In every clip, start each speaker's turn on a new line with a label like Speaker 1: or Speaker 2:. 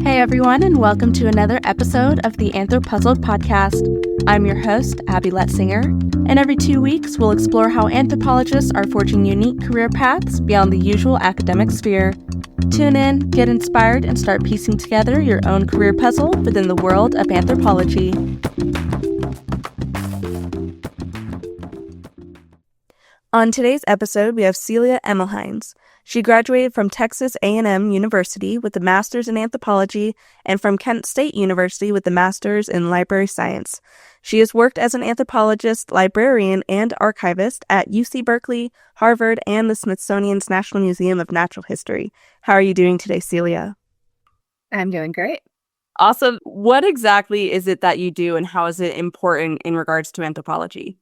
Speaker 1: Hey everyone, and welcome to another episode of the AnthroPuzzled podcast. I'm your host, Abby Letzinger, and every 2 weeks we'll explore how anthropologists are forging unique career paths beyond the usual academic sphere. Tune in, get inspired, and start piecing together your own career puzzle within the world of anthropology. On today's episode, we have Celia Emmelhainz. She graduated from Texas A&M University with a master's in anthropology and from Kent State University with a master's in library science. She has worked as an anthropologist, librarian, and archivist at UC Berkeley, Harvard, and the Smithsonian's National Museum of Natural History. How are you doing today, Celia?
Speaker 2: I'm doing great.
Speaker 1: Awesome. What exactly is it that you do, and how is it important in regards to anthropology?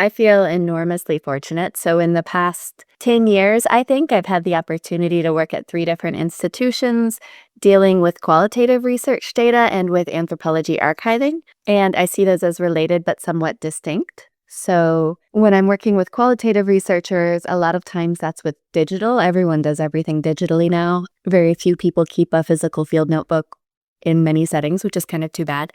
Speaker 2: I feel enormously fortunate. So in the past 10 years, I think I've had the opportunity to work at 3 different institutions dealing with qualitative research data and with anthropology archiving. And I see those as related but somewhat distinct. So when I'm working with qualitative researchers, a lot of times that's with digital. Everyone does everything digitally now. Very few people keep a physical field notebook in many settings, which is kind of too bad.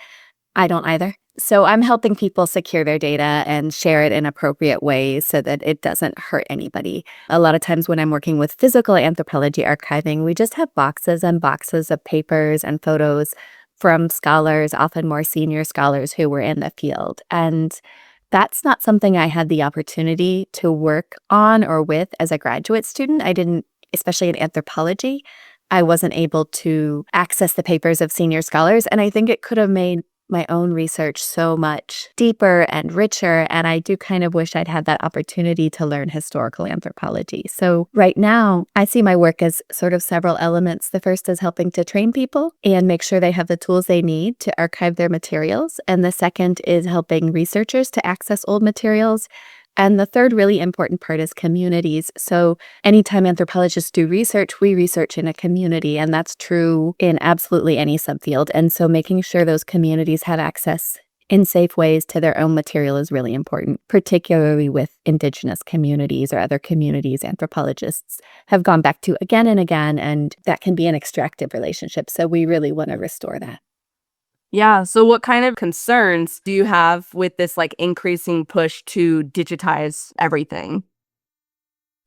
Speaker 2: I don't either. So I'm helping people secure their data and share it in appropriate ways so that it doesn't hurt anybody. A lot of times when I'm working with physical anthropology archiving, we just have boxes and boxes of papers and photos from scholars, often more senior scholars who were in the field. And that's not something I had the opportunity to work on or with as a graduate student. I didn't, especially in anthropology, I wasn't able to access the papers of senior scholars. And I think it could have made my own research so much deeper and richer, and I do kind of wish I'd had that opportunity to learn historical anthropology. So right now, I see my work as sort of several elements. The first is helping to train people and make sure they have the tools they need to archive their materials, and the second is helping researchers to access old materials. And the third really important part is communities. So anytime anthropologists do research, we research in a community, and that's true in absolutely any subfield. And so making sure those communities have access in safe ways to their own material is really important, particularly with Indigenous communities or other communities anthropologists have gone back to again and again, and that can be an extractive relationship. So we really want to restore that.
Speaker 1: Yeah, so what kind of concerns do you have with this increasing push to digitize everything?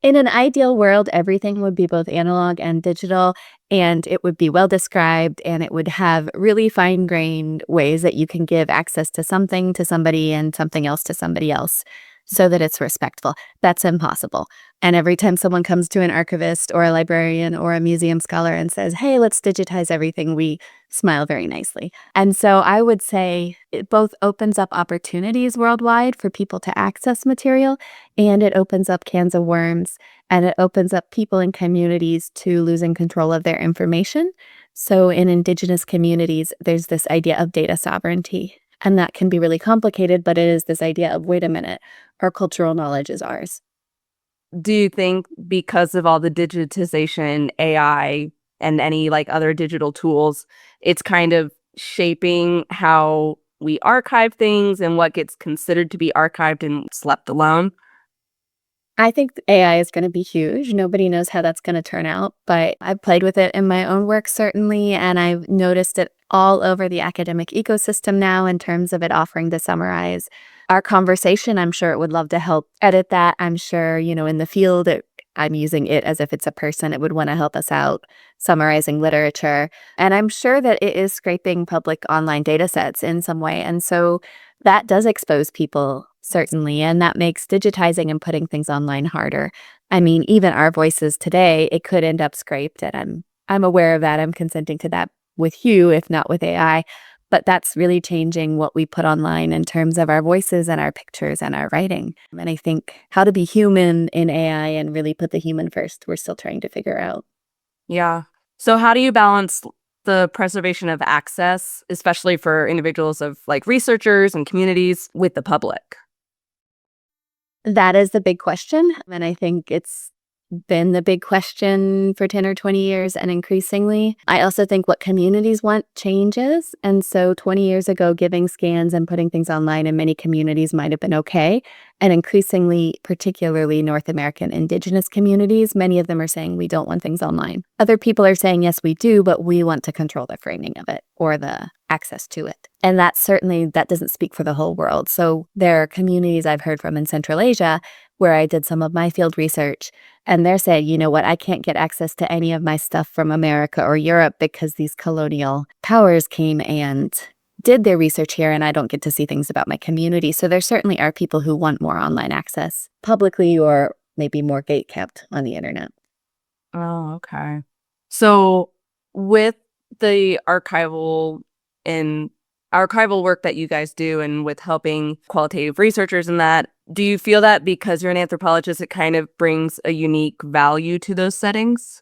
Speaker 2: In an ideal world, everything would be both analog and digital, and it would be well described, and it would have really fine-grained ways that you can give access to something to somebody and something else to somebody else so that it's respectful. That's impossible. And every time someone comes to an archivist or a librarian or a museum scholar and says, hey, let's digitize everything, we smile very nicely. And so I would say it both opens up opportunities worldwide for people to access material, and it opens up cans of worms, and it opens up people in communities to losing control of their information. So in Indigenous communities, there's this idea of data sovereignty, and that can be really complicated, but it is this idea of, wait a minute, our cultural knowledge is ours.
Speaker 1: Do you think because of all the digitization, AI, and any other digital tools, it's kind of shaping how we archive things and what gets considered to be archived and left alone?
Speaker 2: I think AI is going to be huge. Nobody knows how that's going to turn out, but I've played with it in my own work, certainly, and I've noticed it all over the academic ecosystem now in terms of it offering to summarize our conversation. I'm sure it would love to help edit that. I'm sure, in the field, I'm using it as if it's a person. It would want to help us out summarizing literature. And I'm sure that it is scraping public online data sets in some way. And so that does expose people, certainly, and that makes digitizing and putting things online harder. I mean, even our voices today, it could end up scraped, and I'm aware of that. I'm consenting to that with you, if not with AI. But that's really changing what we put online in terms of our voices and our pictures and our writing. And I think how to be human in AI and really put the human first, we're still trying to figure out.
Speaker 1: Yeah. So how do you balance the preservation of access, especially for individuals of researchers and communities, with the public?
Speaker 2: That is the big question. And I think it's been the big question for 10 or 20 years, and increasingly. I also think what communities want changes. And so 20 years ago, giving scans and putting things online in many communities might have been okay. And increasingly, particularly North American Indigenous communities, many of them are saying we don't want things online. Other people are saying, yes, we do, but we want to control the framing of it or the access to it. And that doesn't speak for the whole world. So there are communities I've heard from in Central Asia where I did some of my field research, and they're saying, you know what, I can't get access to any of my stuff from America or Europe because these colonial powers came and did their research here, and I don't get to see things about my community. So there certainly are people who want more online access publicly or maybe more gate-kept on the internet.
Speaker 1: Oh, okay. So with the archival work that you guys do and with helping qualitative researchers in that, do you feel that because you're an anthropologist, it kind of brings a unique value to those settings?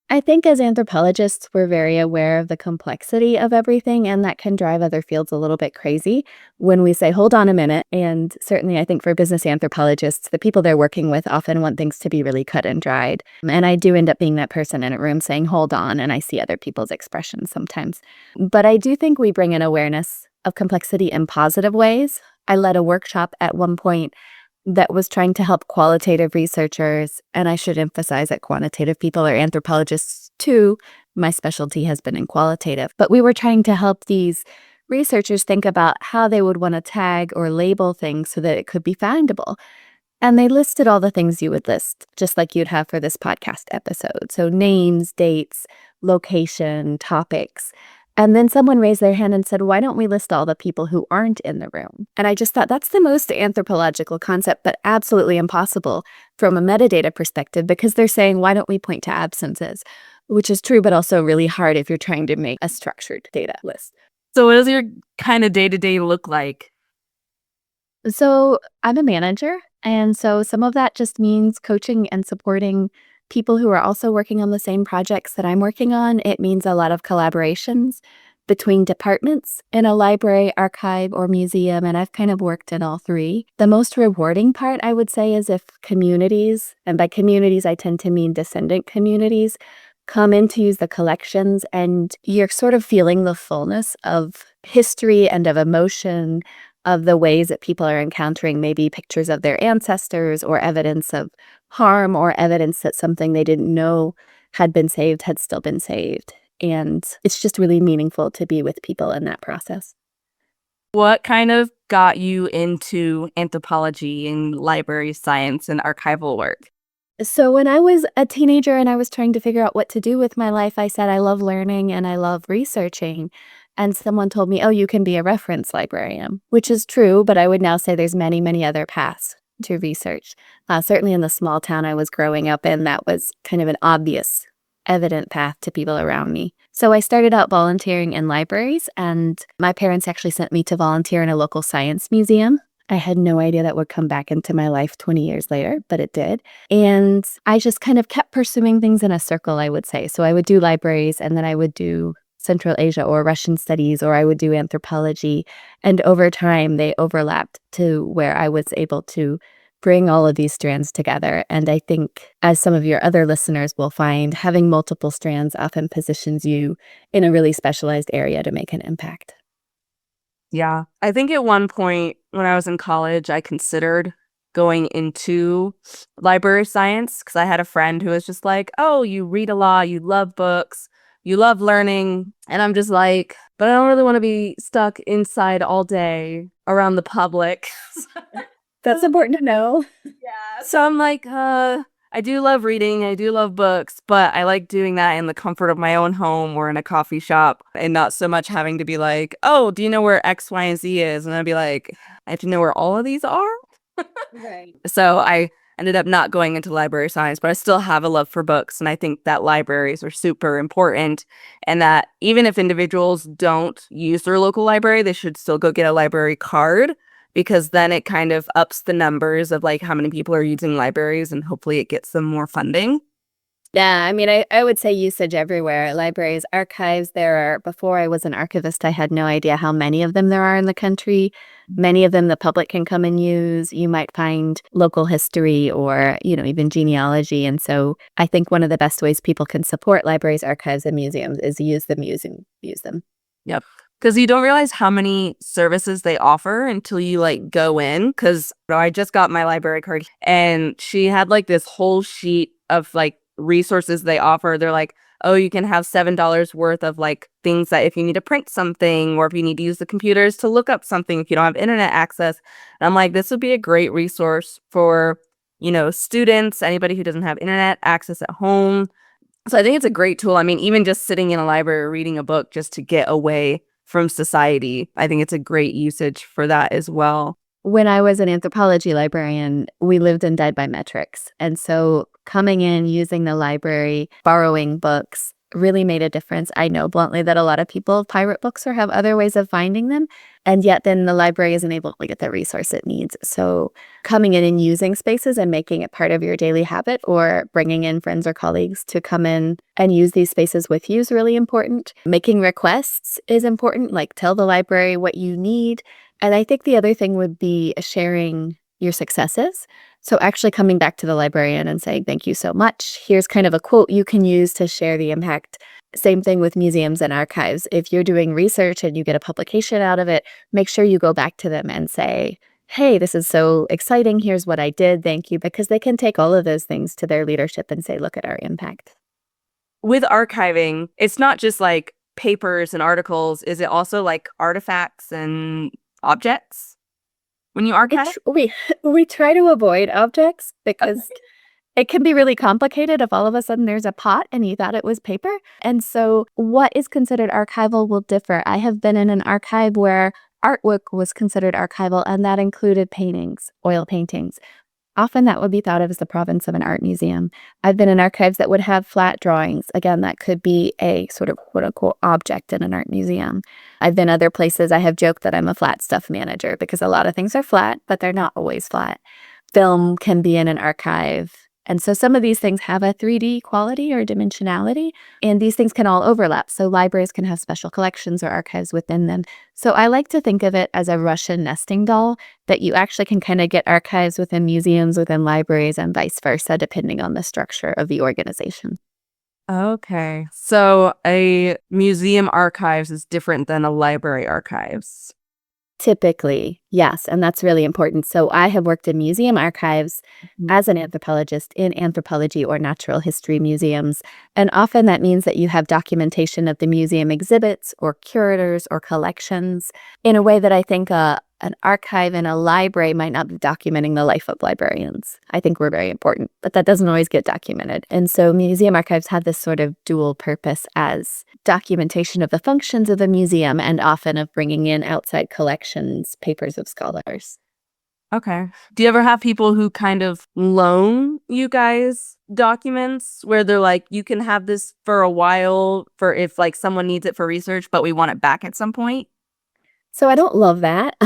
Speaker 2: I think as anthropologists, we're very aware of the complexity of everything, and that can drive other fields a little bit crazy when we say, hold on a minute. And certainly, I think for business anthropologists, the people they're working with often want things to be really cut and dried. And I do end up being that person in a room saying, hold on, and I see other people's expressions sometimes. But I do think we bring an awareness of complexity in positive ways. I led a workshop at one point that was trying to help qualitative researchers, and I should emphasize that quantitative people are anthropologists too. My specialty has been in qualitative, but we were trying to help these researchers think about how they would want to tag or label things so that it could be findable. And they listed all the things you would list, just like you'd have for this podcast episode. So names, dates, location, topics. And then someone raised their hand and said, why don't we list all the people who aren't in the room? And I just thought that's the most anthropological concept, but absolutely impossible from a metadata perspective, because they're saying, why don't we point to absences? Which is true, but also really hard if you're trying to make a structured data list.
Speaker 1: So what does your kind of day-to-day look like?
Speaker 2: So I'm a manager, and so some of that just means coaching and supporting people who are also working on the same projects that I'm working on. It means a lot of collaborations between departments in a library, archive, or museum, and I've kind of worked in all three. The most rewarding part, I would say, is if communities, and by communities I tend to mean descendant communities, come in to use the collections, and you're sort of feeling the fullness of history and of emotion of the ways that people are encountering maybe pictures of their ancestors or evidence of harm or evidence that something they didn't know had been saved had still been saved. And it's just really meaningful to be with people in that process.
Speaker 1: What kind of got you into anthropology and library science and archival work?
Speaker 2: So when I was a teenager and I was trying to figure out what to do with my life, I said I love learning and I love researching. And someone told me, oh, you can be a reference librarian, which is true, but I would now say there's many, many other paths to research. Certainly in the small town I was growing up in, that was kind of an obvious, evident path to people around me. So I started out volunteering in libraries, and my parents actually sent me to volunteer in a local science museum. I had no idea that would come back into my life 20 years later, but it did. And I just kind of kept pursuing things in a circle, I would say. So I would do libraries, and then I would do Central Asia or Russian studies, or I would do anthropology. And over time, they overlapped to where I was able to bring all of these strands together. And I think, as some of your other listeners will find, having multiple strands often positions you in a really specialized area to make an impact.
Speaker 1: Yeah. I think at one point when I was in college, I considered going into library science because I had a friend who was just like, oh, you read a lot, you love books, you love learning. And I'm just like, but I don't really want to be stuck inside all day around the public.
Speaker 2: That's important to know.
Speaker 1: Yeah. So I'm like, I do love reading, I do love books, but I like doing that in the comfort of my own home or in a coffee shop and not so much having to be like, oh, do you know where X, Y, and Z is? And I'd be like, I have to know where all of these are.
Speaker 2: Right.
Speaker 1: So I ended up not going into library science, but I still have a love for books. And I think that libraries are super important, and that even if individuals don't use their local library, they should still go get a library card, because then it kind of ups the numbers of like how many people are using libraries, and hopefully it gets them more funding.
Speaker 2: Yeah, I mean, I would say usage everywhere. Libraries, archives, before I was an archivist, I had no idea how many of them there are in the country. Many of them the public can come and use. You might find local history or, even genealogy. And so I think one of the best ways people can support libraries, archives, and museums is use them.
Speaker 1: Yep. Because you don't realize how many services they offer until you go in. Because I just got my library card and she had this whole sheet of resources they offer. They're like, oh, you can have $7 worth of things that if you need to print something or if you need to use the computers to look up something, if you don't have internet access. And I'm like, this would be a great resource for, students, anybody who doesn't have internet access at home. So I think it's a great tool. I mean, even just sitting in a library or reading a book just to get away from society, I think it's a great usage for that as well.
Speaker 2: When I was an anthropology librarian, we lived and died by metrics. And so coming in, using the library, borrowing books really made a difference. I know bluntly that a lot of people pirate books or have other ways of finding them. And yet then the library isn't able to get the resource it needs. So coming in and using spaces and making it part of your daily habit or bringing in friends or colleagues to come in and use these spaces with you is really important. Making requests is important, tell the library what you need. And I think the other thing would be sharing your successes. So actually coming back to the librarian and saying, thank you so much. Here's kind of a quote you can use to share the impact. Same thing with museums and archives. If you're doing research and you get a publication out of it, make sure you go back to them and say, hey, this is so exciting. Here's what I did. Thank you. Because they can take all of those things to their leadership and say, look at our impact.
Speaker 1: With archiving, it's not just papers and articles. Is it also artifacts and objects when you archive?
Speaker 2: We try to avoid objects because it can be really complicated if all of a sudden there's a pot and you thought it was paper. And so what is considered archival will differ. I have been in an archive where artwork was considered archival, and that included paintings, oil paintings. Often that would be thought of as the province of an art museum. I've been in archives that would have flat drawings. Again, that could be a sort of quote-unquote object in an art museum. I've been other places. I have joked that I'm a flat stuff manager because a lot of things are flat, but they're not always flat. Film can be in an archive. And so some of these things have a 3D quality or dimensionality, and these things can all overlap. So libraries can have special collections or archives within them. So I like to think of it as a Russian nesting doll, that you actually can kind of get archives within museums, within libraries, and vice versa, depending on the structure of the organization.
Speaker 1: Okay. So a museum archives is different than a library archives.
Speaker 2: Typically, yes, and that's really important. So I have worked in museum archives as an anthropologist in anthropology or natural history museums, and often that means that you have documentation of the museum exhibits or curators or collections in a way that I think an archive in a library might not be documenting the life of librarians. I think we're very important, but that doesn't always get documented. And so museum archives have this sort of dual purpose as documentation of the functions of the museum and often of bringing in outside collections, papers of scholars.
Speaker 1: Okay. Do you ever have people who kind of loan you guys documents where they're like, you can have this for a while for if someone needs it for research, but we want it back at some point?
Speaker 2: So I don't love that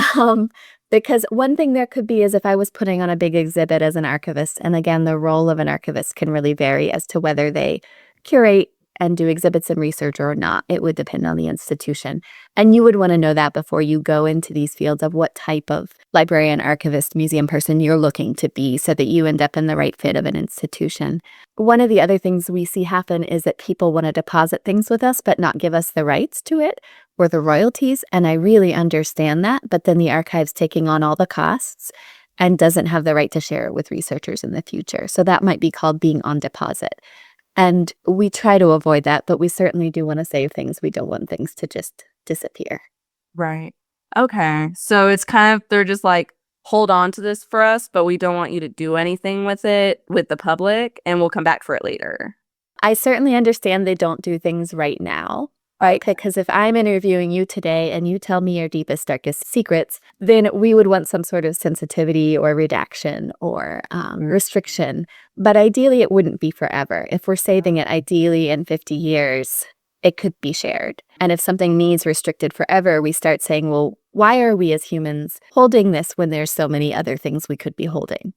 Speaker 2: because one thing there could be is if I was putting on a big exhibit as an archivist, and again, the role of an archivist can really vary as to whether they curate and do exhibits and research or not. It would depend on the institution. And you would want to know that before you go into these fields of what type of librarian, archivist, museum person you're looking to be so that you end up in the right fit of an institution. One of the other things we see happen is that people want to deposit things with us but not give us the rights to it or the royalties. And I really understand that. But then the archive's taking on all the costs and doesn't have the right to share it with researchers in the future. So that might be called being on deposit. And we try to avoid that, but we certainly do want to save things. We don't want things to just disappear.
Speaker 1: Right. Okay. So it's kind of, they're just hold on to this for us, but we don't want you to do anything with it with the public, and we'll come back for it later.
Speaker 2: I certainly understand they don't do things right now. Right, because if I'm interviewing you today and you tell me your deepest, darkest secrets, then we would want some sort of sensitivity or redaction or restriction. But ideally, it wouldn't be forever. If we're saving it, ideally in 50 years, it could be shared. And if something needs restricted forever, we start saying, well, why are we as humans holding this when there's so many other things we could be holding?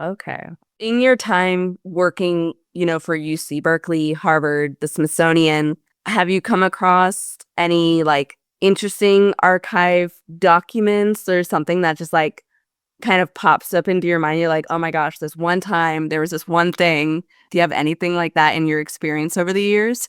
Speaker 1: Okay. In your time working for UC Berkeley, Harvard, the Smithsonian. Have you come across any interesting archive documents or something that just kind of pops up into your mind? You're like, oh my gosh, this one time there was this one thing. Do you have anything like that in your experience over the years?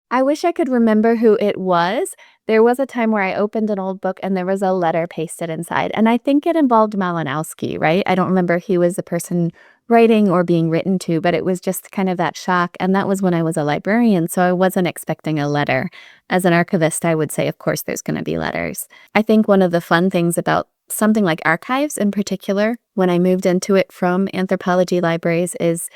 Speaker 2: I wish I could remember who it was. There was a time where I opened an old book and there was a letter pasted inside, and I think it involved Malinowski, right? I don't remember if he was the person writing or being written to, but it was just kind of that shock, and that was when I was a librarian, so I wasn't expecting a letter. As an archivist, I would say, of course, there's going to be letters. I think one of the fun things about something like archives in particular, when I moved into it from anthropology libraries, is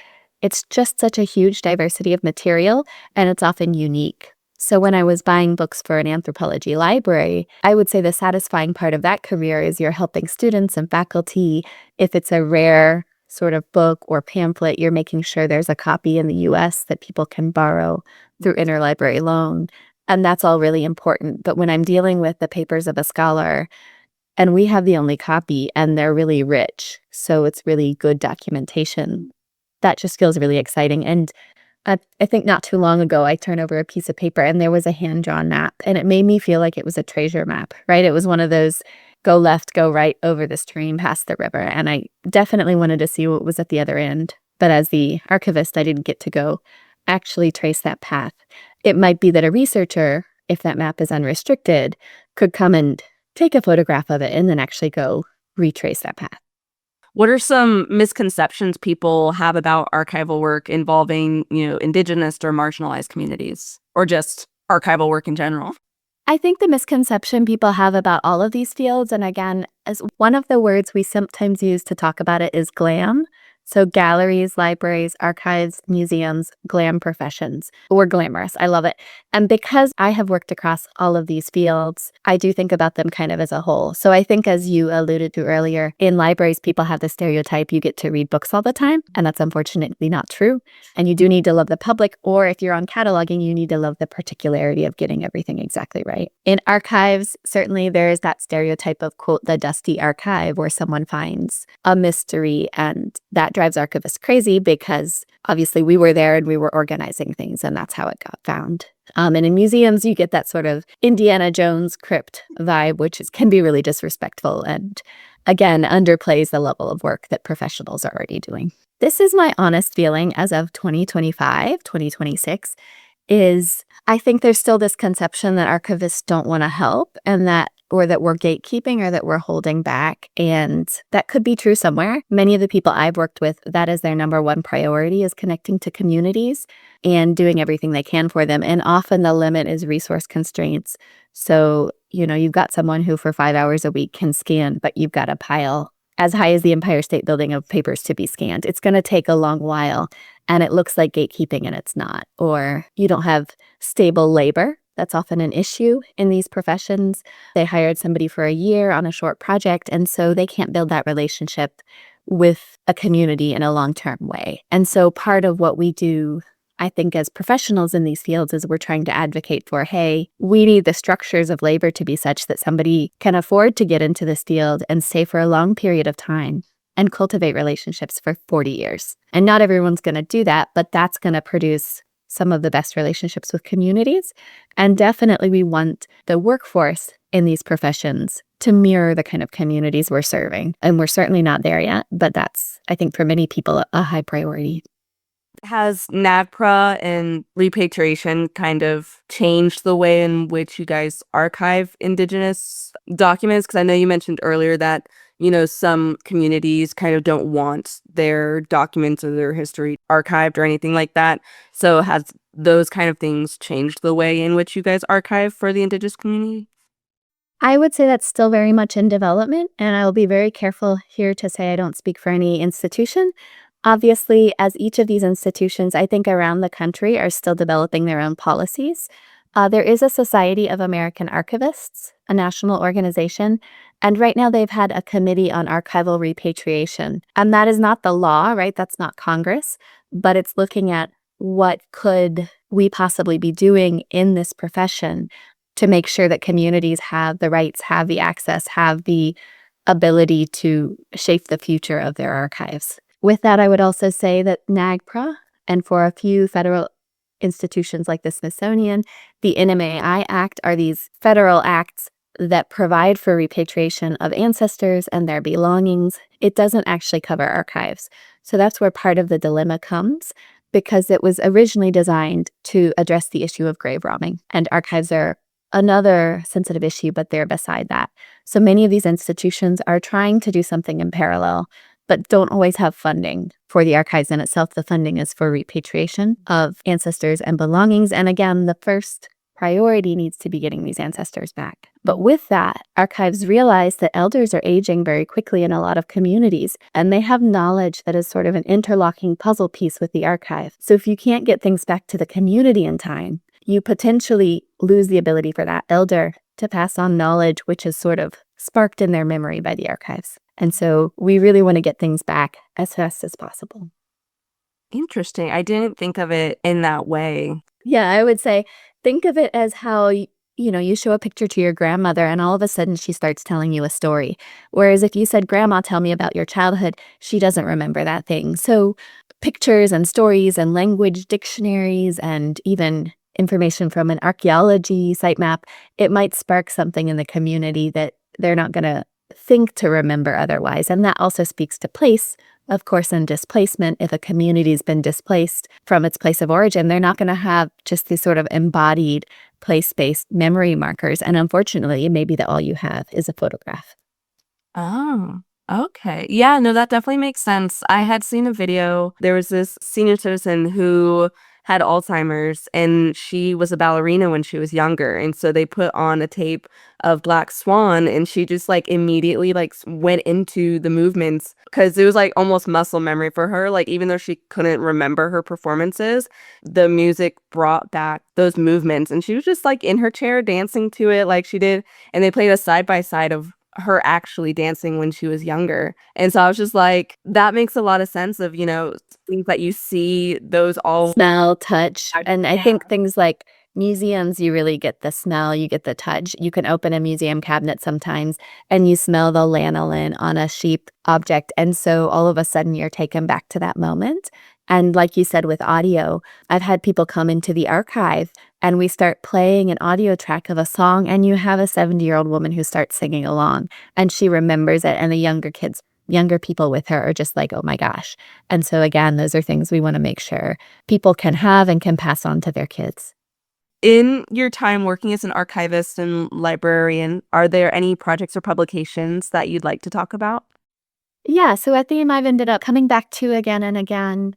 Speaker 2: it's just such a huge diversity of material, and it's often unique. So when I was buying books for an anthropology library, I would say the satisfying part of that career is you're helping students and faculty. If it's a rare sort of book or pamphlet, you're making sure there's a copy in the US that people can borrow through interlibrary loan. And that's all really important. But when I'm dealing with the papers of a scholar, and we have the only copy, and they're really rich, so it's really good documentation, that just feels really exciting. And I think not too long ago, I turned over a piece of paper and there was a hand-drawn map, and it made me feel like it was a treasure map, right? It was one of those go left, go right over the stream, past the river, and I definitely wanted to see what was at the other end. But as the archivist, I didn't get to go actually trace that path. It might be that a researcher, if that map is unrestricted, could come and take a photograph of it and then actually go retrace that path.
Speaker 1: What are some misconceptions people have about archival work involving, Indigenous or marginalized communities, or just archival work in general?
Speaker 2: I think the misconception people have about all of these fields, and again, as one of the words we sometimes use to talk about it is glam. So galleries, libraries, archives, museums, glam professions. We're glamorous. I love it. And because I have worked across all of these fields, I do think about them kind of as a whole. So I think, as you alluded to earlier, in libraries, people have the stereotype you get to read books all the time, and that's unfortunately not true. And you do need to love the public, or if you're on cataloging, you need to love the particularity of getting everything exactly right. In archives, certainly there is that stereotype of, quote, the dusty archive, where someone finds a mystery, and that drives archivists crazy because obviously we were there and we were organizing things, and that's how it got found. And in museums, you get that sort of Indiana Jones crypt vibe, which can be really disrespectful and, again, underplays the level of work that professionals are already doing. This is my honest feeling as of 2025, 2026, is I think there's still this conception that archivists don't want to help, and that we're gatekeeping, or that we're holding back. And that could be true somewhere. Many of the people I've worked with, that is their number one priority, is connecting to communities and doing everything they can for them. And often the limit is resource constraints. So, you've got someone who for 5 hours a week can scan, but you've got a pile as high as the Empire State Building of papers to be scanned. It's going to take a long while, and it looks like gatekeeping, and it's not. Or you don't have stable labor. That's often an issue in these professions. They hired somebody for a year on a short project, and so they can't build that relationship with a community in a long-term way. And so part of what we do, I think, as professionals in these fields, is we're trying to advocate for, hey, we need the structures of labor to be such that somebody can afford to get into this field and stay for a long period of time and cultivate relationships for 40 years. And not everyone's going to do that, but that's going to produce some of the best relationships with communities. And definitely we want the workforce in these professions to mirror the kind of communities we're serving. And we're certainly not there yet, but that's, I think, for many people, a high priority.
Speaker 1: Has NAGPRA and repatriation kind of changed the way in which you guys archive Indigenous documents? Because I know you mentioned earlier that, some communities kind of don't want their documents or their history archived or anything like that. So has those kind of things changed the way in which you guys archive for the Indigenous community?
Speaker 2: I would say that's still very much in development, and I will be very careful here to say I don't speak for any institution. Obviously, as each of these institutions, I think around the country, are still developing their own policies. There is a Society of American Archivists, a national organization, and right now they've had a committee on archival repatriation. And that is not the law, right? That's not Congress, but it's looking at what could we possibly be doing in this profession to make sure that communities have the rights, have the access, have the ability to shape the future of their archives. With that, I would also say that NAGPRA And for a few federal institutions like the Smithsonian, the NMAI Act are these federal acts that provide for repatriation of ancestors and their belongings. It doesn't actually cover archives. So that's where part of the dilemma comes, because it was originally designed to address the issue of grave robbing. And archives are another sensitive issue, but they're beside that. So many of these institutions are trying to do something in parallel, but don't always have funding for the archives in itself. The funding is for repatriation of ancestors and belongings. And again, the first priority needs to be getting these ancestors back. But with that, archives realize that elders are aging very quickly in a lot of communities, and they have knowledge that is sort of an interlocking puzzle piece with the archive. So if you can't get things back to the community in time, you potentially lose the ability for that elder to pass on knowledge which is sort of sparked in their memory by the archives. And so we really want to get things back as fast as possible.
Speaker 1: Interesting. I didn't think of it in that way.
Speaker 2: Yeah, I would say think of it as how you show a picture to your grandmother and all of a sudden she starts telling you a story. Whereas if you said, "Grandma, tell me about your childhood," she doesn't remember that thing. So pictures and stories and language dictionaries and even information from an archaeology sitemap, it might spark something in the community that they're not going to think to remember otherwise. And that also speaks to place, of course, and displacement. If a community's been displaced from its place of origin, they're not going to have just these sort of embodied place-based memory markers. And unfortunately, it may be that all you have is a photograph.
Speaker 1: Oh, okay. Yeah, no, that definitely makes sense. I had seen a video. There was this senior citizen who had Alzheimer's, and she was a ballerina when she was younger. And so they put on a tape of Black Swan, and she just like immediately like went into the movements because it was like almost muscle memory for her. Like even though she couldn't remember her performances, the music brought back those movements, and she was just like in her chair dancing to it like she did. And they played a side by side of her actually dancing when she was younger. And so I was just like, that makes a lot of sense of, things that you see, those all
Speaker 2: Smell, touch. And I think things like museums, you really get the smell, you get the touch. You can open a museum cabinet sometimes and you smell the lanolin on a sheep object. And so all of a sudden you're taken back to that moment. And like you said with audio, I've had people come into the archive and we start playing an audio track of a song and you have a 70-year-old woman who starts singing along and she remembers it, and the younger people with her are just like, oh my gosh. And so again, those are things we want to make sure people can have and can pass on to their kids.
Speaker 1: In your time working as an archivist and librarian, are there any projects or publications that you'd like to talk about?
Speaker 2: Yeah, so a theme I've ended up coming back to again and again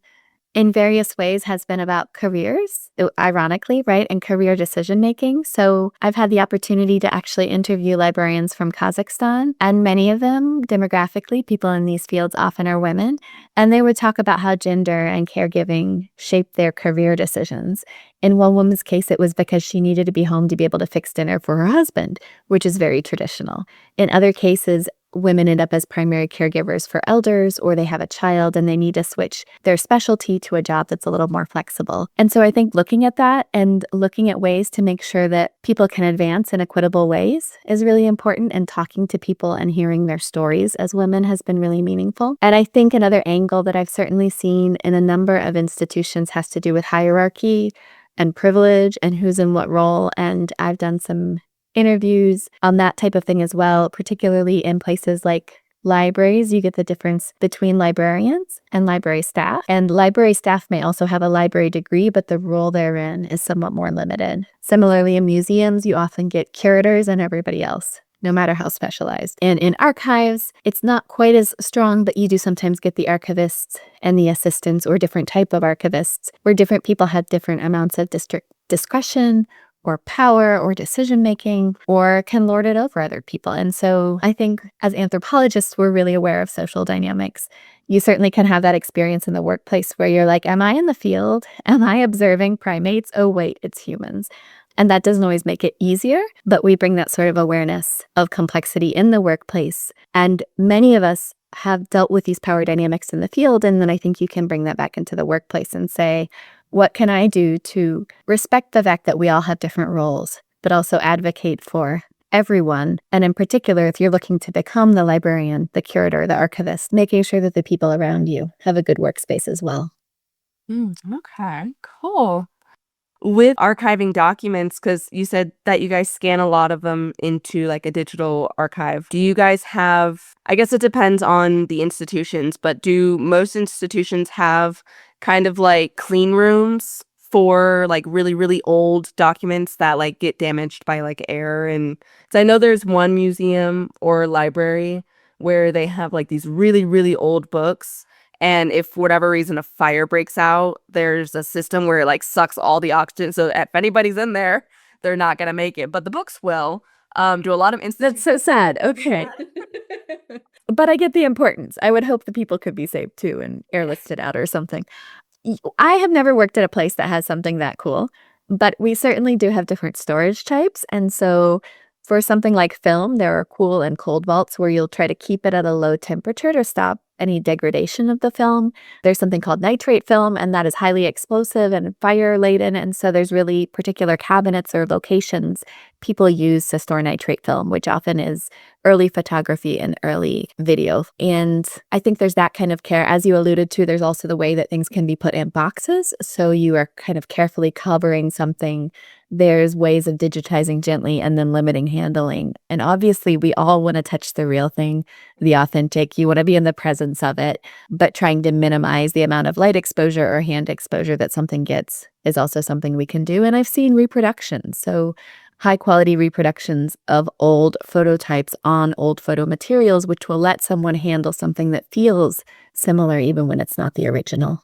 Speaker 2: in various ways has been about careers, ironically, right, and career decision making. So I've had the opportunity to actually interview librarians from Kazakhstan, and many of them, demographically, people in these fields often are women, and they would talk about how gender and caregiving shaped their career decisions. In one woman's case, it was because she needed to be home to be able to fix dinner for her husband, which is very traditional. In other cases, women end up as primary caregivers for elders, or they have a child and they need to switch their specialty to a job that's a little more flexible. And so I think looking at that and looking at ways to make sure that people can advance in equitable ways is really important, and talking to people and hearing their stories as women has been really meaningful. And I think another angle that I've certainly seen in a number of institutions has to do with hierarchy and privilege and who's in what role. And I've done some interviews on that type of thing as well, particularly in places like libraries. You get the difference between librarians and library staff. And library staff may also have a library degree, but the role they're in is somewhat more limited. Similarly, in museums, you often get curators and everybody else, no matter how specialized. And in archives, it's not quite as strong, but you do sometimes get the archivists and the assistants, or different type of archivists, where different people have different amounts of discretion or power or decision making, or can lord it over other people. And so I think as anthropologists, we're really aware of social dynamics. You certainly can have that experience in the workplace where you're like, am I in the field? Am I observing primates? Oh, wait, it's humans. And that doesn't always make it easier, but we bring that sort of awareness of complexity in the workplace. And many of us have dealt with these power dynamics in the field. And then I think you can bring that back into the workplace and say, what can I do to respect the fact that we all have different roles, but also advocate for everyone? And in particular, if you're looking to become the librarian, the curator, the archivist, making sure that the people around you have a good workspace as well.
Speaker 1: Okay, cool. With archiving documents, because you said that you guys scan a lot of them into like a digital archive, do you guys have, I guess it depends on the institutions, but do most institutions have kind of like clean rooms for like really, really old documents that like get damaged by like air? And so I know there's one museum or library where they have like these really, really old books. And if for whatever reason a fire breaks out, there's a system where it like sucks all the oxygen. So if anybody's in there, they're not gonna make it. But the books will. Do a lot of
Speaker 2: That's
Speaker 1: institutions.
Speaker 2: so sad. Okay. But I get the importance. I would hope the people could be saved too and airlifted out or something. I have never worked at a place that has something that cool, but we certainly do have different storage types. And so for something like film, there are cool and cold vaults where you'll try to keep it at a low temperature to stop any degradation of the film. There's something called nitrate film, and that is highly explosive and fire laden. And so there's really particular cabinets or locations people use to store nitrate film, which often is early photography and early video. And I think there's that kind of care. As you alluded to, there's also the way that things can be put in boxes. So you are kind of carefully covering something. There's ways of digitizing gently and then limiting handling. And obviously, we all want to touch the real thing, the authentic. You want to be in the presence of it, but trying to minimize the amount of light exposure or hand exposure that something gets is also something we can do. And I've seen reproductions. So high quality reproductions of old phototypes on old photo materials, which will let someone handle something that feels similar even when it's not the original.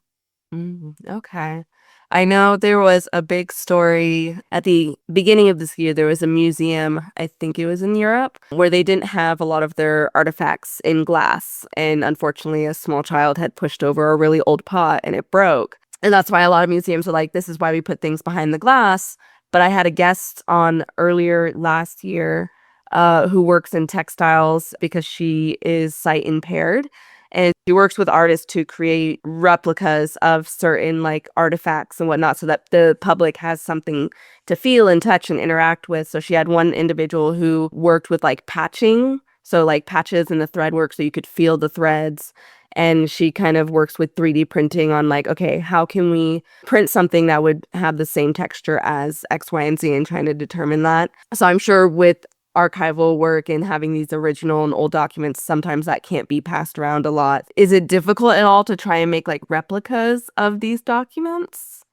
Speaker 1: Okay. I know there was a big story at the beginning of this year. There was a museum, I think it was in Europe, where they didn't have a lot of their artifacts in glass. And unfortunately, a small child had pushed over a really old pot and it broke. And that's why a lot of museums are like, this is why we put things behind the glass. But I had a guest on earlier last year who works in textiles because she is sight impaired. And she works with artists to create replicas of certain like artifacts and whatnot so that the public has something to feel and touch and interact with. So she had one individual who worked with like patching, so like patches in the thread work so you could feel the threads. And she kind of works with 3D printing on like, okay, how can we print something that would have the same texture as X, Y, and Z and trying to determine that. So I'm sure with archival work and having these original and old documents, sometimes that can't be passed around a lot. Is it difficult at all to try and make like replicas of these documents?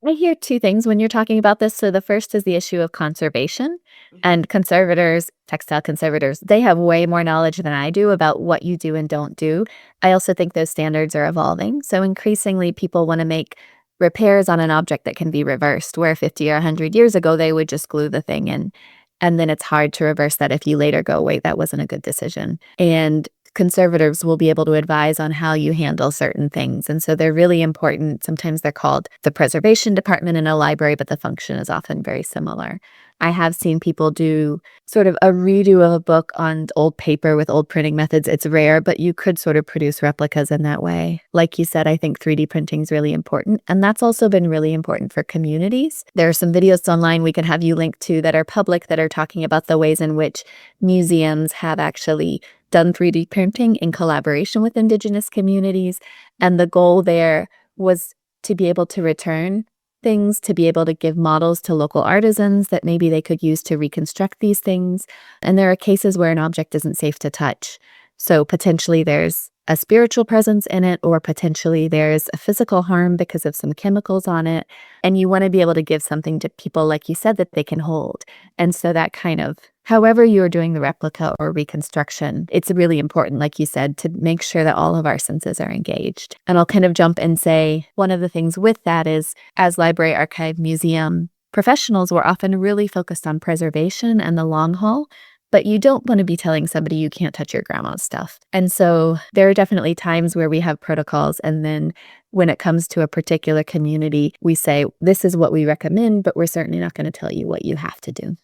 Speaker 2: I hear two things when you're talking about this. So the first is the issue of conservation, and conservators, textile conservators, they have way more knowledge than I do about what you do and don't do. I also think those standards are evolving. So increasingly, people want to make repairs on an object that can be reversed, where 50 or 100 years ago, they would just glue the thing in. And then it's hard to reverse that if you later go, wait, that wasn't a good decision. And conservators will be able to advise on how you handle certain things. And so they're really important. Sometimes they're called the preservation department in a library, but the function is often very similar. I have seen people do sort of a redo of a book on old paper with old printing methods. It's rare, but you could sort of produce replicas in that way. Like you said, I think 3D printing is really important. And that's also been really important for communities. There are some videos online we can have you link to that are public that are talking about the ways in which museums have actually done 3D printing in collaboration with Indigenous communities. And the goal there was to be able to return things, to be able to give models to local artisans that maybe they could use to reconstruct these things. And there are cases where an object isn't safe to touch. So potentially there's a spiritual presence in it, or potentially there's a physical harm because of some chemicals on it. And you want to be able to give something to people, like you said, that they can hold. And so that kind of, however you're doing the replica or reconstruction, it's really important, like you said, to make sure that all of our senses are engaged. And I'll kind of jump and say one of the things with that is, as library, archive, museum professionals, we're often really focused on preservation and the long haul. But you don't want to be telling somebody you can't touch your grandma's stuff. And so there are definitely times where we have protocols, and then when it comes to a particular community, we say, this is what we recommend, but we're certainly not going to tell you what you have to do.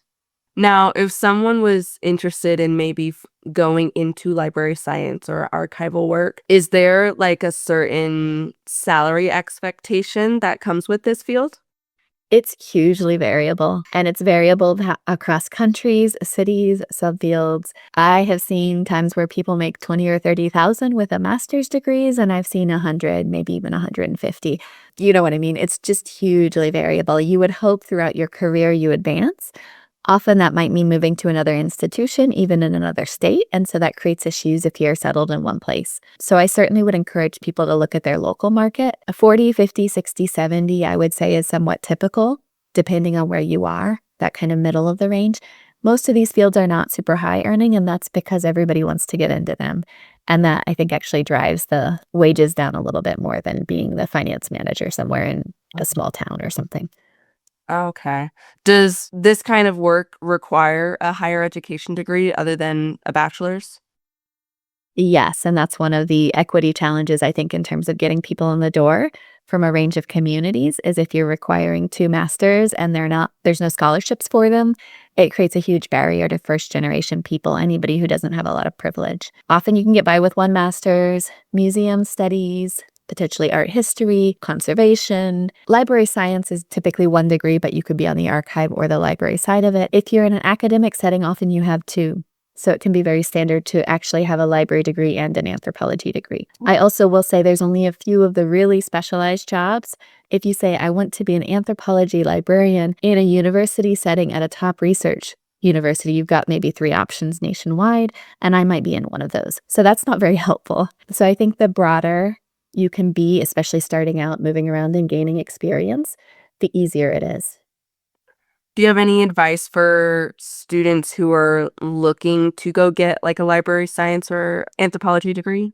Speaker 1: Now, if someone was interested in maybe going into library science or archival work, is there like a certain salary expectation that comes with this field?
Speaker 2: It's hugely variable, and it's variable across countries, cities, subfields. I have seen times where people make 20 or 30,000 with a master's degrees, and I've seen 100, maybe even 150. You know what I mean? It's just hugely variable. You would hope throughout your career you advance. Often that might mean moving to another institution, even in another state, and so that creates issues if you're settled in one place. So I certainly would encourage people to look at their local market. A 40, 50, 60, 70, I would say is somewhat typical, depending on where you are, that kind of middle of the range. Most of these fields are not super high earning, and that's because everybody wants to get into them. And that, I think, actually drives the wages down a little bit more than being the finance manager somewhere in a small town or something.
Speaker 1: Okay. Does this kind of work require a higher education degree other than a bachelor's?
Speaker 2: Yes, and that's one of the equity challenges, I think, in terms of getting people in the door from a range of communities, is if you're requiring 2 masters and there's no scholarships for them, it creates a huge barrier to first generation people, anybody who doesn't have a lot of privilege. Often you can get by with 1 master's, museum studies, potentially art history, conservation. Library science is typically 1 degree, but you could be on the archive or the library side of it. If you're in an academic setting, often you have 2. So it can be very standard to actually have a library degree and an anthropology degree. I also will say there's only a few of the really specialized jobs. If you say, I want to be an anthropology librarian in a university setting at a top research university, you've got maybe 3 options nationwide, and I might be in one of those. So that's not very helpful. So I think the broader you can be, especially starting out, moving around and gaining experience, the easier it is.
Speaker 1: Do you have any advice for students who are looking to go get like a library science or anthropology degree?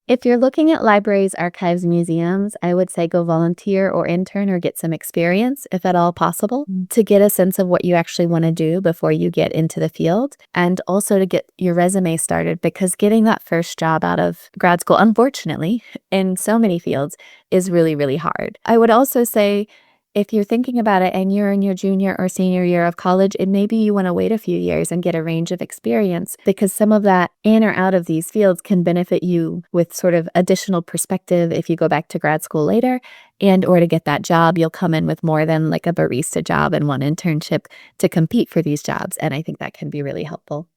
Speaker 2: If you're looking at libraries, archives, museums, I would say go volunteer or intern or get some experience, if at all possible, to get a sense of what you actually want to do before you get into the field, and also to get your resume started, because getting that first job out of grad school, unfortunately, in so many fields, is really, really hard. I would also say, if you're thinking about it and you're in your junior or senior year of college, and maybe you want to wait a few years and get a range of experience, because some of that in or out of these fields can benefit you with sort of additional perspective if you go back to grad school later, and or to get that job, you'll come in with more than like a barista job and 1 internship to compete for these jobs. And I think that can be really helpful.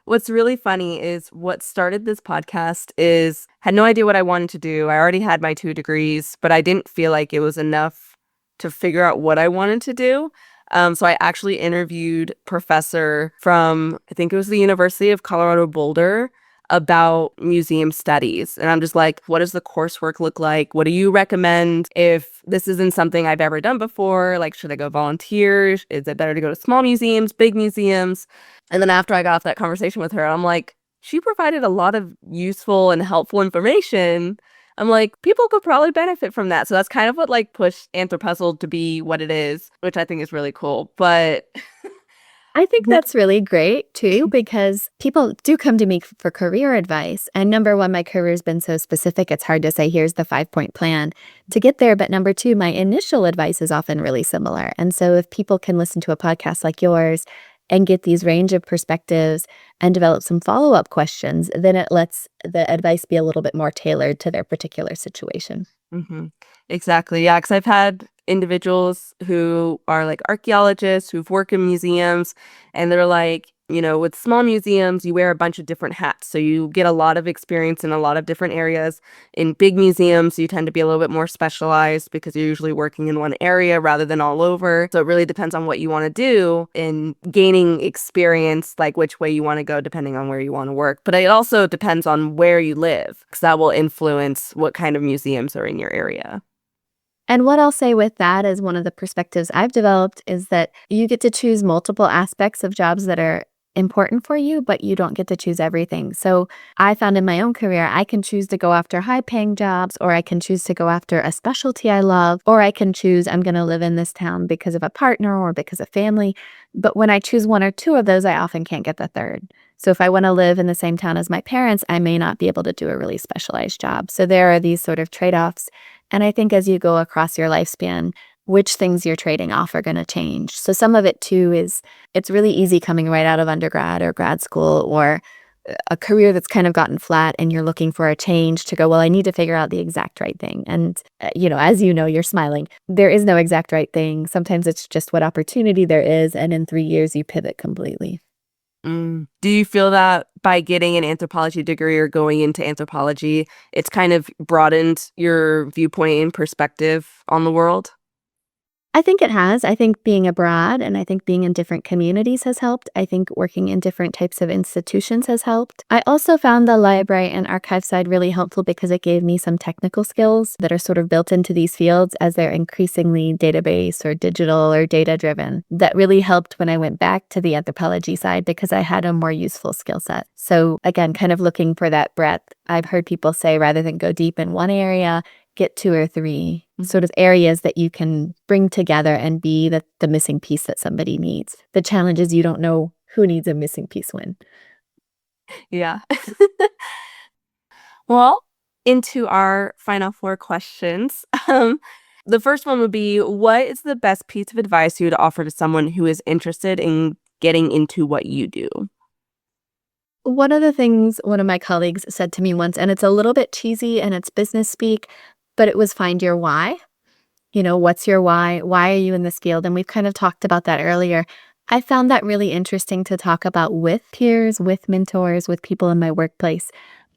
Speaker 1: What's really funny is what started this podcast is had no idea what I wanted to do. I already had my 2 degrees, but I didn't feel like it was enough to figure out what I wanted to do. So I actually interviewed professor from, I think it was the University of Colorado Boulder, about museum studies. And I'm just like, what does the coursework look like? What do you recommend if this isn't something I've ever done before? Like, should I go volunteer? Is it better to go to small museums, big museums? And then after I got off that conversation with her, I'm like, she provided a lot of useful and helpful information. I'm like, people could probably benefit from that. So that's kind of what like pushed AnthroPuzzled to be what it is, which I think is really cool. But
Speaker 2: I think that's really great too, because people do come to me for career advice. And number 1, my career has been so specific, it's hard to say, here's the 5-point plan to get there. But number 2, my initial advice is often really similar. And so if people can listen to a podcast like yours and get these range of perspectives and develop some follow-up questions, then it lets the advice be a little bit more tailored to their particular situation.
Speaker 1: Exactly. Yeah. Because I've had individuals who are like archaeologists who've worked in museums, and they're like, with small museums, you wear a bunch of different hats. So you get a lot of experience in a lot of different areas. In big museums, you tend to be a little bit more specialized because you're usually working in one area rather than all over. So it really depends on what you want to do in gaining experience, like which way you want to go, depending on where you want to work. But it also depends on where you live, because that will influence what kind of museums are in your area.
Speaker 2: And what I'll say with that is, one of the perspectives I've developed is that you get to choose multiple aspects of jobs that are important for you, but you don't get to choose everything. So I found in my own career, I can choose to go after high paying jobs, or I can choose to go after a specialty I love, or I can choose I'm going to live in this town because of a partner or because of family. But when I choose 1 or 2 of those, I often can't get the third. So if I want to live in the same town as my parents, I may not be able to do a really specialized job. So there are these sort of trade-offs. And I think as you go across your lifespan, which things you're trading off are going to change. So some of it too is, it's really easy coming right out of undergrad or grad school or a career that's kind of gotten flat and you're looking for a change to go, well, I need to figure out the exact right thing. And, as you know, you're smiling. There is no exact right thing. Sometimes it's just what opportunity there is. And in 3 years, you pivot completely.
Speaker 1: Do you feel that by getting an anthropology degree or going into anthropology, it's kind of broadened your viewpoint and perspective on the world?
Speaker 2: I think it has. I think being abroad and I think being in different communities has helped. I think working in different types of institutions has helped. I also found the library and archive side really helpful because it gave me some technical skills that are sort of built into these fields as they're increasingly database or digital or data driven. That really helped when I went back to the anthropology side because I had a more useful skill set. So again, kind of looking for that breadth. I've heard people say rather than go deep in one area, get 2 or 3 sort of areas that you can bring together and be the missing piece that somebody needs. The challenge is you don't know who needs a missing piece when.
Speaker 1: Yeah. Well, into our final 4 questions. The first one would be, what is the best piece of advice you would offer to someone who is interested in getting into what you do?
Speaker 2: One of the things one of my colleagues said to me once, and it's a little bit cheesy and it's business speak, but it was find your why. What's your why? Why are you in this field? And we've kind of talked about that earlier. I found that really interesting to talk about with peers, with mentors, with people in my workplace,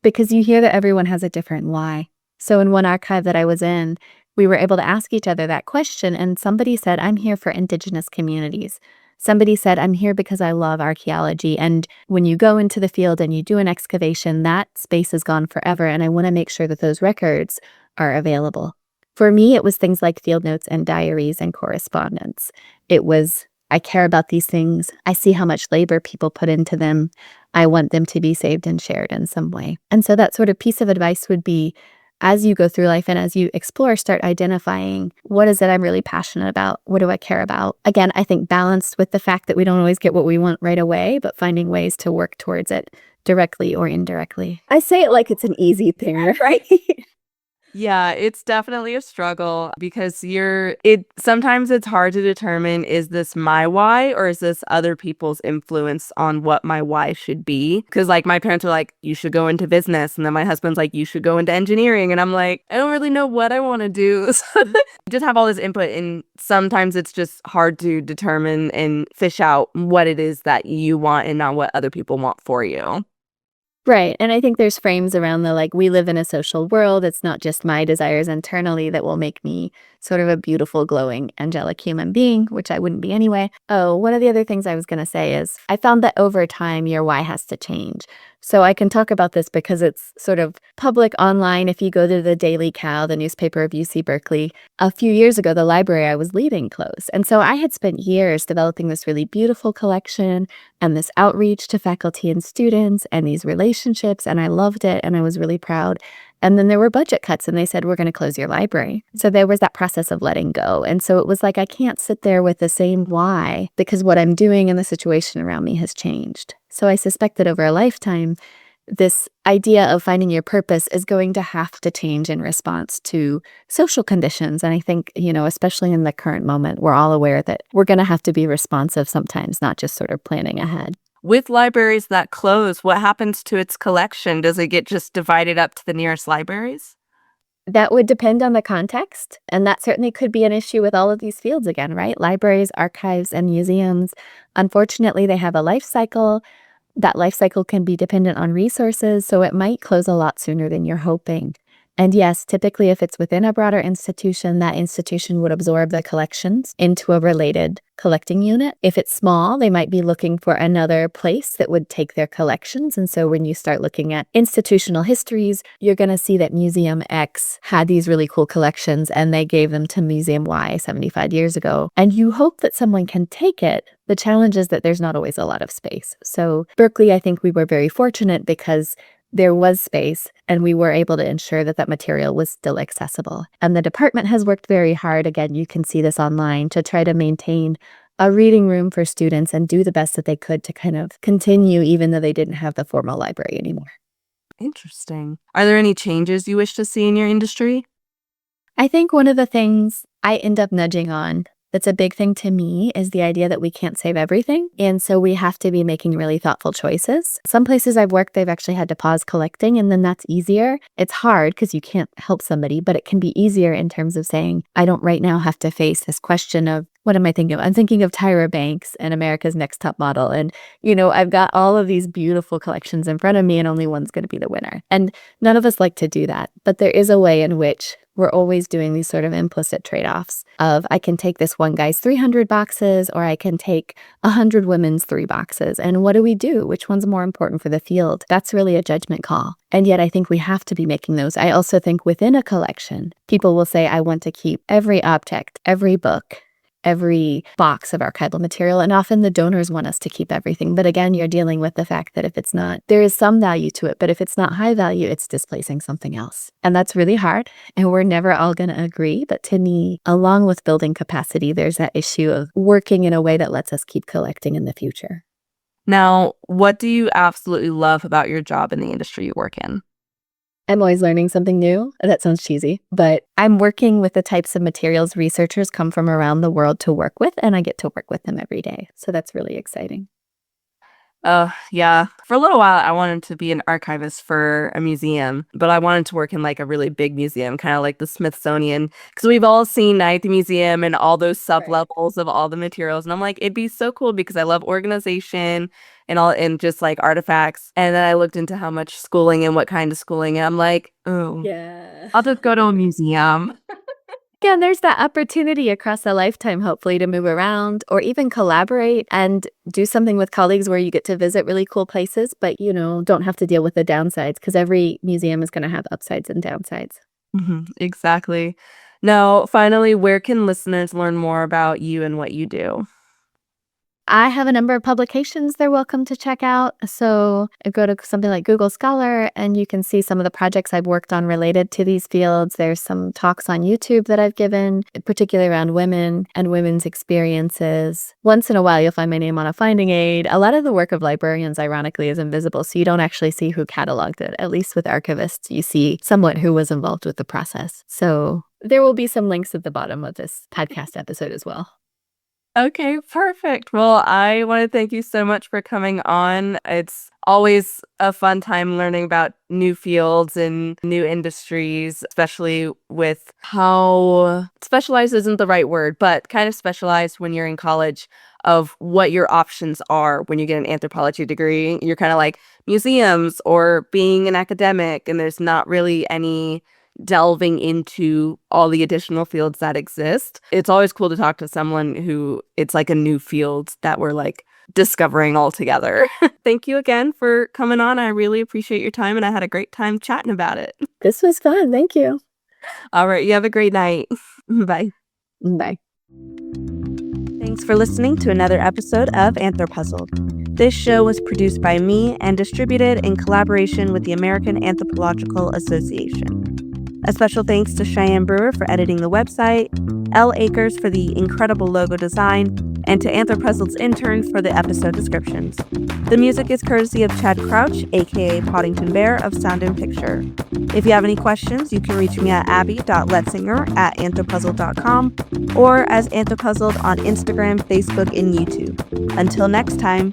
Speaker 2: because you hear that everyone has a different why. So in one archive that I was in, we were able to ask each other that question, and somebody said, I'm here for Indigenous communities. Somebody said, I'm here because I love archaeology. And when you go into the field and you do an excavation, that space is gone forever. And I want to make sure that those records are available. For me, it was things like field notes and diaries and correspondence. It was, I care about these things. I see how much labor people put into them. I want them to be saved and shared in some way. And so that sort of piece of advice would be, as you go through life and as you explore, start identifying what is it I'm really passionate about? What do I care about? Again, I think balanced with the fact that we don't always get what we want right away, but finding ways to work towards it directly or indirectly. I say it like it's an easy thing, right?
Speaker 1: Yeah, it's definitely a struggle because sometimes it's hard to determine, is this my why or is this other people's influence on what my why should be? Because like my parents were like, you should go into business. And then my husband's like, you should go into engineering. And I'm like, I don't really know what I want to do. So just have all this input. And sometimes it's just hard to determine and fish out what it is that you want and not what other people want for you.
Speaker 2: Right. And I think there's frames around we live in a social world. It's not just my desires internally that will make me sort of a beautiful, glowing, angelic human being, which I wouldn't be anyway. Oh, one of the other things I was going to say is I found that over time, your why has to change. So I can talk about this because it's sort of public online. If you go to the Daily Cal, the newspaper of UC Berkeley, a few years ago, the library I was leading closed. And so I had spent years developing this really beautiful collection and this outreach to faculty and students and these relationships. And I loved it. And I was really proud. And then there were budget cuts and they said, we're going to close your library. So there was that process of letting go. And so it was like, I can't sit there with the same why because what I'm doing and the situation around me has changed. So I suspect that over a lifetime, this idea of finding your purpose is going to have to change in response to social conditions. And I think, especially in the current moment, we're all aware that we're going to have to be responsive sometimes, not just sort of planning ahead.
Speaker 1: With libraries that close, what happens to its collection? Does it get just divided up to the nearest libraries?
Speaker 2: That would depend on the context, and that certainly could be an issue with all of these fields again, right? Libraries, archives, and museums. Unfortunately, they have a life cycle. That life cycle can be dependent on resources, so it might close a lot sooner than you're hoping. And yes, typically if it's within a broader institution, that institution would absorb the collections into a related collecting unit. If it's small, they might be looking for another place that would take their collections. And so when you start looking at institutional histories, you're going to see that Museum X had these really cool collections and they gave them to Museum Y 75 years ago. And you hope that someone can take it. The challenge is that there's not always a lot of space. So Berkeley, I think we were very fortunate because there was space and we were able to ensure that that material was still accessible. And the department has worked very hard, again, you can see this online, to try to maintain a reading room for students and do the best that they could to kind of continue even though they didn't have the formal library anymore.
Speaker 1: Interesting. Are there any changes you wish to see in your industry?
Speaker 2: I think one of the things I end up nudging on that's a big thing to me is the idea that we can't save everything. And so we have to be making really thoughtful choices. Some places I've worked, they've actually had to pause collecting, and then that's easier. It's hard because you can't help somebody, but it can be easier in terms of saying, I don't right now have to face this question of, what am I thinking of? I'm thinking of Tyra Banks and America's Next Top Model. And, I've got all of these beautiful collections in front of me and only one's going to be the winner. And none of us like to do that. But there is a way in which we're always doing these sort of implicit trade-offs of I can take this one guy's 300 boxes or I can take 100 women's 3 boxes. And what do we do? Which one's more important for the field? That's really a judgment call. And yet I think we have to be making those. I also think within a collection, people will say, I want to keep every object, every book, every box of archival material. And often the donors want us to keep everything. But again, you're dealing with the fact that if it's not, there is some value to it, but if it's not high value, it's displacing something else. And that's really hard. And we're never all going to agree. But to me, along with building capacity, there's that issue of working in a way that lets us keep collecting in the future.
Speaker 1: Now, what do you absolutely love about your job in the industry you work in?
Speaker 2: I'm always learning something new. That sounds cheesy, but I'm working with the types of materials researchers come from around the world to work with, and I get to work with them every day. So that's really exciting.
Speaker 1: Yeah. For a little while, I wanted to be an archivist for a museum, but I wanted to work in like a really big museum, kind of like the Smithsonian, because we've all seen Night at the Museum and all those sub-levels of all the materials. And I'm like, it'd be so cool because I love organization and just like artifacts. And then I looked into how much schooling and what kind of schooling. And I'm like, oh,
Speaker 2: Yeah.
Speaker 1: I'll just go to a museum.
Speaker 2: Yeah, and there's that opportunity across a lifetime, hopefully, to move around or even collaborate and do something with colleagues where you get to visit really cool places, but, don't have to deal with the downsides because every museum is going to have upsides and downsides.
Speaker 1: Exactly. Now, finally, where can listeners learn more about you and what you do?
Speaker 2: I have a number of publications they're welcome to check out. So go to something like Google Scholar and you can see some of the projects I've worked on related to these fields. There's some talks on YouTube that I've given, particularly around women and women's experiences. Once in a while, you'll find my name on a finding aid. A lot of the work of librarians, ironically, is invisible. So you don't actually see who cataloged it. At least with archivists, you see somewhat who was involved with the process. So there will be some links at the bottom of this podcast episode as well.
Speaker 1: Okay, perfect. Well, I want to thank you so much for coming on. It's always a fun time learning about new fields and new industries, especially with how specialized isn't the right word, but kind of specialized when you're in college of what your options are when you get an anthropology degree. You're kind of like museums or being an academic, and there's not really any delving into all the additional fields that exist. It's always cool to talk to someone who it's like a new field that we're like discovering all together. Thank you again for coming on. I really appreciate your time and I had a great time chatting about it.
Speaker 2: This was fun. Thank you.
Speaker 1: All right. You have a great night. Bye.
Speaker 2: Bye.
Speaker 1: Thanks for listening to another episode of AnthroPuzzled. This show was produced by me and distributed in collaboration with the American Anthropological Association. A special thanks to Cheyenne Brewer for editing the website, L. Akers for the incredible logo design, and to AnthroPuzzled's intern for the episode descriptions. The music is courtesy of Chad Crouch, aka Poddington Bear of Sound and Picture. If you have any questions, you can reach me at abby.letzinger@anthropuzzled.com or as AnthroPuzzled on Instagram, Facebook, and YouTube. Until next time.